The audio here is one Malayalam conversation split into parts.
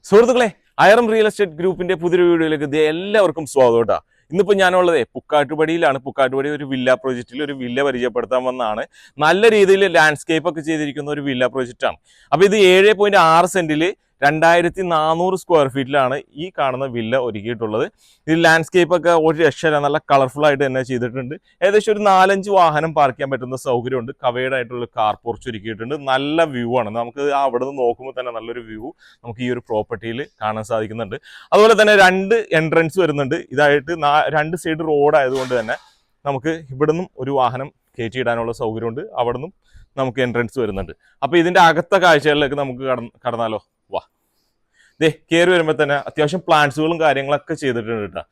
സുഹൃത്തുക്കളെ, ഐറം റിയൽ എസ്റ്റേറ്റ് ഗ്രൂപ്പിന്റെ പുതിയൊരു വീഡിയോയിലേക്ക് എല്ലാവർക്കും സ്വാഗതം കേട്ടോ. ഇന്നിപ്പോൾ ഞാനുള്ളത് പുക്കാട്ടുപടിയിലാണ്. പുക്കാട്ടുപടി ഒരു വില്ല പ്രോജക്റ്റിൽ ഒരു വില്ല പരിചയപ്പെടുത്താൻ വന്നതാണ്. നല്ല രീതിയിൽ ലാൻഡ്സ്കേപ്പ് ഒക്കെ ചെയ്തിരിക്കുന്ന ഒരു വില്ല പ്രോജക്റ്റാണ്. അപ്പോൾ ഇത് 7.6 സെന്റിൽ 2400 സ്ക്വയർ ഫീറ്റിലാണ് ഈ കാണുന്ന വില്ല ഒരുക്കിയിട്ടുള്ളത്. ഇത് ലാൻഡ്സ്കേപ്പ് ഒക്കെ ഒരു രക്ഷയില്ല, നല്ല കളർഫുൾ ആയിട്ട് തന്നെ ചെയ്തിട്ടുണ്ട്. ഏകദേശം ഒരു 4-5 വാഹനം പാർക്ക് ചെയ്യാൻ പറ്റുന്ന സൗകര്യമുണ്ട്. കവേർഡ് ആയിട്ടുള്ള കാർ പോർച്ച് ഒരുക്കിയിട്ടുണ്ട്. നല്ല വ്യൂ ആണ്. നമുക്ക് അവിടെ നിന്ന് നോക്കുമ്പോൾ തന്നെ നല്ലൊരു വ്യൂ നമുക്ക് ഈ ഒരു പ്രോപ്പർട്ടിയിൽ കാണാൻ സാധിക്കുന്നുണ്ട്. അതുപോലെ തന്നെ 2 എൻട്രൻസ് വരുന്നുണ്ട്. ഇതായിട്ട് 2 സൈഡ് റോഡ് ആയതുകൊണ്ട് തന്നെ നമുക്ക് ഇവിടുന്നും ഒരു വാഹനം കയറ്റിയിടാനുള്ള സൗകര്യമുണ്ട്. അവിടെ നിന്നും നമുക്ക് എൻട്രൻസ് വരുന്നുണ്ട്. അപ്പോൾ ഇതിൻ്റെ അകത്തെ കാഴ്ചകളിലേക്ക് നമുക്ക് കടന്നാലോ? വാ, ദേ കയറി വരുമ്പോൾ തന്നെ അത്യാവശ്യം പ്ലാന്റ്സുകളും കാര്യങ്ങളൊക്കെ ചെയ്തിട്ടുണ്ട് കേട്ടോ.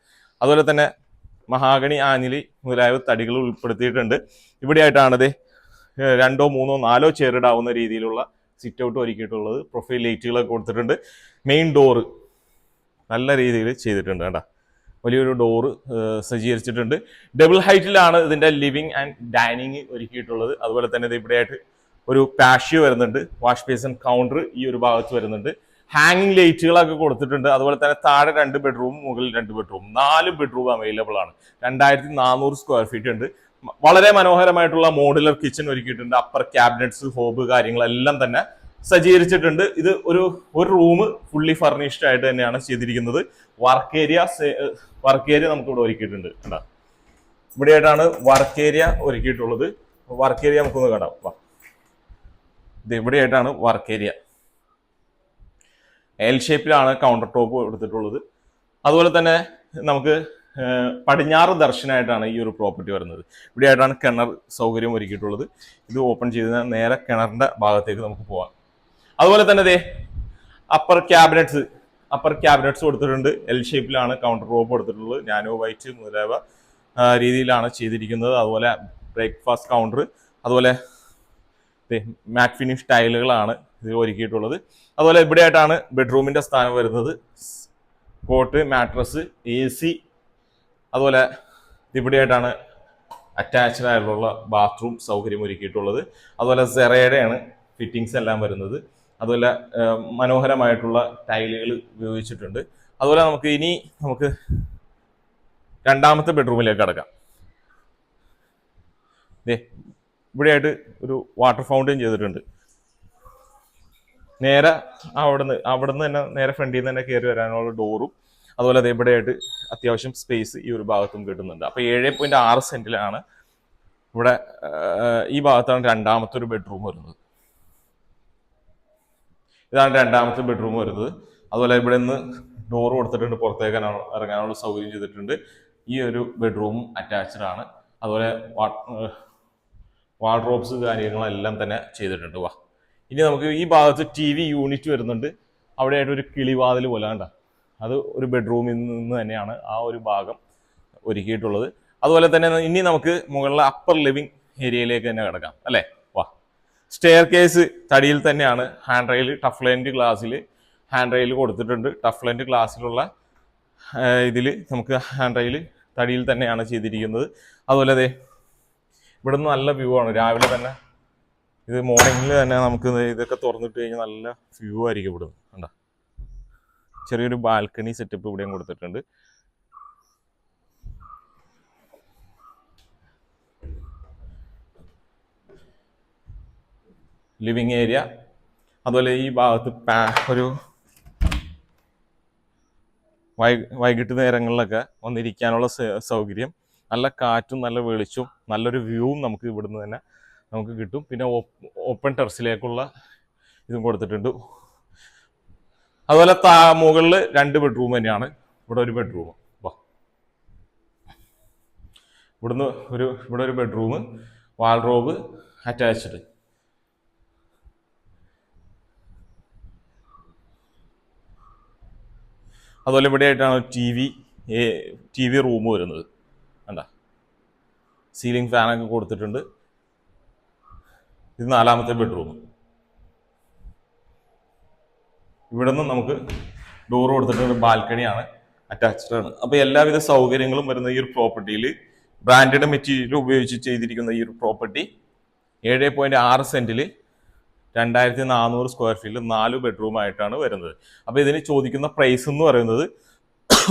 അതുപോലെ തന്നെ മഹാഗണി, ആഞ്ഞിലി മുതലായ തടികൾ ഉൾപ്പെടുത്തിയിട്ടുണ്ട്. ഇവിടെയായിട്ടാണ് ദേ 2, 3, 4 ചെയറിടാവുന്ന രീതിയിലുള്ള സിറ്റ് ഔട്ട് ഒരുക്കിയിട്ടുള്ളത്. പ്രൊഫൈൽ ലൈറ്റുകളൊക്കെ കൊടുത്തിട്ടുണ്ട്. മെയിൻ ഡോറ് നല്ല രീതിയിൽ ചെയ്തിട്ടുണ്ട് കേട്ടോ. വലിയൊരു ഡോറ് സജ്ജീകരിച്ചിട്ടുണ്ട്. ഡബിൾ ഹൈറ്റിലാണ് ഇതിൻ്റെ ലിവിങ് ആൻഡ് ഡൈനിങ് ഒരുക്കിയിട്ടുള്ളത്. അതുപോലെ തന്നെ ഇത് ഇവിടെയായിട്ട് ഒരു പാഷ്യോ വരുന്നുണ്ട്. വാഷ് ബേസിൻ കൗണ്ടർ ഈ ഒരു ഭാഗത്ത് വരുന്നുണ്ട്. ഹാങ്ങിങ് ലൈറ്റുകളൊക്കെ കൊടുത്തിട്ടുണ്ട്. അതുപോലെ തന്നെ താഴെ 2 ബെഡ്റൂം, മുകളിൽ 2 ബെഡ്റൂം, 4 ബെഡ്റൂം അവൈലബിൾ ആണ്. 2400 സ്ക്വയർ ഫീറ്റ് ഉണ്ട്. വളരെ മനോഹരമായിട്ടുള്ള മോഡുലർ കിച്ചൺ ഒരുക്കിയിട്ടുണ്ട്. അപ്പർ ക്യാബിനറ്റ്സ്, ഹോബ് കാര്യങ്ങളെല്ലാം തന്നെ സജ്ജീകരിച്ചിട്ടുണ്ട്. ഇത് ഒരു റൂം ഫുള്ളി ഫർണിഷ്ഡ് ആയിട്ട് തന്നെയാണ് ചെയ്തിരിക്കുന്നത്. വർക്ക് ഏരിയ നമുക്ക് ഇവിടെ ഒരുക്കിയിട്ടുണ്ട്. കണ്ടാ, ഇവിടെയായിട്ടാണ് വർക്ക് ഏരിയ ഒരുക്കിയിട്ടുള്ളത്. വർക്ക് ഏരിയ നമുക്കൊന്ന് കാണാം. ഇത് ഇവിടെയായിട്ടാണ് വർക്ക് ഏരിയ. എൽ ഷേപ്പിലാണ് കൗണ്ടർ ടോപ്പ് എടുത്തിട്ടുള്ളത്. അതുപോലെ തന്നെ നമുക്ക് പടിഞ്ഞാറ് ദർശനമായിട്ടാണ് ഈ ഒരു പ്രോപ്പർട്ടി വരുന്നത്. ഇവിടെയായിട്ടാണ് കിണർ സൗകര്യം ഒരുക്കിയിട്ടുള്ളത്. ഇത് ഓപ്പൺ ചെയ്ത് നേരെ കിണറിന്റെ ഭാഗത്തേക്ക് നമുക്ക് പോകാം. അതുപോലെ തന്നെ ദേ അപ്പർ ക്യാബിനറ്റ്സ് കൊടുത്തിട്ടുണ്ട്. എൽ ഷേപ്പിലാണ് കൗണ്ടർ ടോപ്പ് എടുത്തിട്ടുള്ളത്. നാനോ വൈറ്റ് മുതലായ രീതിയിലാണ് ചെയ്തിരിക്കുന്നത്. അതുപോലെ ബ്രേക്ക്ഫാസ്റ്റ് കൗണ്ടർ, അതുപോലെ മാറ്റ് ഫിനിഷ് ടൈലുകളാണ് ഇത് ഒരുക്കിയിട്ടുള്ളത്. അതുപോലെ ഇവിടെയായിട്ടാണ് ബെഡ്റൂമിന്റെ സ്ഥാനം വരുന്നത്. കോട്ട്, മാട്രസ്, AC, അതുപോലെ ഇവിടെയായിട്ടാണ് അറ്റാച്ച്ഡ് ആയിട്ടുള്ള ബാത്റൂം സൗകര്യം ഒരുക്കിയിട്ടുള്ളത്. അതുപോലെ സെറയുടെയാണ് ഫിറ്റിങ്സ് എല്ലാം വരുന്നത്. അതുപോലെ മനോഹരമായിട്ടുള്ള ടൈലുകൾ ഉപയോഗിച്ചിട്ടുണ്ട്. അതുപോലെ നമുക്ക് രണ്ടാമത്തെ ബെഡ്റൂമിലേക്ക് കടക്കാം. ഇവിടെയായിട്ട് ഒരു വാട്ടർ ഫൗണ്ടൻ ചെയ്തിട്ടുണ്ട്. നേരെ അവിടുന്ന് തന്നെ നേരെ ഫ്രണ്ടിൽ നിന്ന് തന്നെ കയറി വരാനുള്ള ഡോറും, അതുപോലെ അത് ഇവിടെയായിട്ട് അത്യാവശ്യം സ്പേസ് ഈ ഒരു ഭാഗത്തും കിട്ടുന്നുണ്ട്. അപ്പോൾ 7.6 സെന്റിലാണ് ഇവിടെ ഈ ഭാഗത്താണ് രണ്ടാമത്തെ ഒരു ബെഡ്റൂം വരുന്നത്. ഇതാണ് രണ്ടാമത്തെ ബെഡ്റൂം വരുന്നത്. അതുപോലെ ഇവിടെ നിന്ന് ഡോറ് കൊടുത്തിട്ടുണ്ട്. പുറത്തേക്ക് ഇറങ്ങാനുള്ള സൗകര്യം ചെയ്തിട്ടുണ്ട്. ഈ ഒരു ബെഡ്റൂമും അറ്റാച്ച്ഡ് ആണ്. അതുപോലെ വാർഡ്രോബ്സ് കാര്യങ്ങളെല്ലാം തന്നെ ചെയ്തിട്ടുണ്ട്. ഇനി നമുക്ക് ഈ ഭാഗത്ത് TV യൂണിറ്റ് വരുന്നുണ്ട്. അവിടെയായിട്ട് ഒരു കിളിവാതിൽ പോലെ കണ്ട, അത് ഒരു ബെഡ്റൂമിൽ നിന്ന് തന്നെയാണ് ആ ഒരു ഭാഗം ഒരുക്കിയിട്ടുള്ളത്. അതുപോലെ തന്നെ ഇനി നമുക്ക് മുകളിലെ അപ്പർ ലിവിങ് ഏരിയയിലേക്ക് തന്നെ കിടക്കാം അല്ലേ. സ്റ്റെയർ കേസ് തടിയിൽ തന്നെയാണ്. ഹാൻഡ് റെയിൽ ടഫ്ലൈൻഡ് ഗ്ലാസ്സിൽ ഹാൻഡ് റെയിൽ കൊടുത്തിട്ടുണ്ട്. ടഫ്ലൈൻഡ് ഗ്ലാസ്സിലുള്ള ഇതിൽ നമുക്ക് ഹാൻഡ് റെയിൽ തടിയിൽ തന്നെയാണ് ചെയ്തിരിക്കുന്നത്. അതുപോലെ ഇവിടെ നിന്ന് നല്ല വ്യൂ ആണ്. രാവിലെ തന്നെ ഇത് മോർണിംഗിൽ തന്നെ നമുക്ക് ഇതൊക്കെ തുറന്നിട്ട് കഴിഞ്ഞാൽ നല്ല വ്യൂ ആയിരിക്കും ഇവിടുന്ന്. കണ്ട, ചെറിയൊരു ബാൽക്കണി സെറ്റപ്പ് ഇവിടെയും കൊടുത്തിട്ടുണ്ട്. ലിവിങ് ഏരിയ, അതുപോലെ ഈ ഭാഗത്ത് ഒരു വൈകിട്ട് നേരങ്ങളിലൊക്കെ വന്നിരിക്കാനുള്ള സൗകര്യം, നല്ല കാറ്റും നല്ല വെളിച്ചവും നല്ലൊരു വ്യൂവും നമുക്ക് ഇവിടുന്ന് തന്നെ നമുക്ക് കിട്ടും. പിന്നെ ഓപ്പൺ ടെറസിലേക്കുള്ള ഇതും കൊടുത്തിട്ടുണ്ട്. അതുപോലെ മുകളിൽ 2 ബെഡ്റൂം തന്നെയാണ്. ഇവിടെ ഒരു ബെഡ്റൂം, ഇവിടെ ഒരു ബെഡ്റൂം, വാൾഡ്രോബ് അറ്റാച്ച്ഡ്. അതുപോലെ ഇവിടെയായിട്ടാണ് TV റൂം വരുന്നത്. കണ്ട, സീലിംഗ് ഫാനൊക്കെ കൊടുത്തിട്ടുണ്ട്. ഇത് 4ാമത്തെ ബെഡ്റൂം. ഇവിടെ നിന്നും നമുക്ക് ഡോർ കൊടുത്തിട്ടുണ്ട്. ബാൽക്കണിയാണ്, അറ്റാച്ച്ഡ് ആണ്. അപ്പോൾ എല്ലാവിധ സൗകര്യങ്ങളും വരുന്ന ഈ ഒരു പ്രോപ്പർട്ടിയിൽ ബ്രാൻഡഡ് മെറ്റീരിയൽ ഉപയോഗിച്ച് ചെയ്തിരിക്കുന്ന ഈ ഒരു പ്രോപ്പർട്ടി 7.6 സെന്റിൽ 2400 സ്ക്വയർ ഫീറ്റിൽ 4 ബെഡ്റൂം ആയിട്ടാണ് വരുന്നത്. അപ്പോൾ ഇതിന് ചോദിക്കുന്ന പ്രൈസ് എന്ന് പറയുന്നത്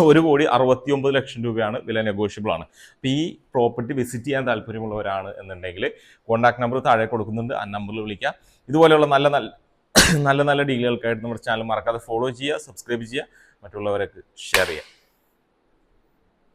1,69,00,000 രൂപയാണ്. വില നെഗോഷ്യബിൾ ആണ്. അപ്പോൾ ഈ പ്രോപ്പർട്ടി വിസിറ്റ് ചെയ്യാൻ താല്പര്യമുള്ളവരാണ് എന്നുണ്ടെങ്കിൽ കോൺടാക്ട് നമ്പർ താഴെ കൊടുക്കുന്നുണ്ട്, ആ നമ്പറിൽ വിളിക്കുക. ഇതുപോലെയുള്ള നല്ല ഡീലുകൾക്കായിട്ട് നമ്മുടെ ചാനൽ മറക്കാതെ ഫോളോ ചെയ്യുക, സബ്സ്ക്രൈബ് ചെയ്യുക, മറ്റുള്ളവരൊക്കെ ഷെയർ ചെയ്യുക.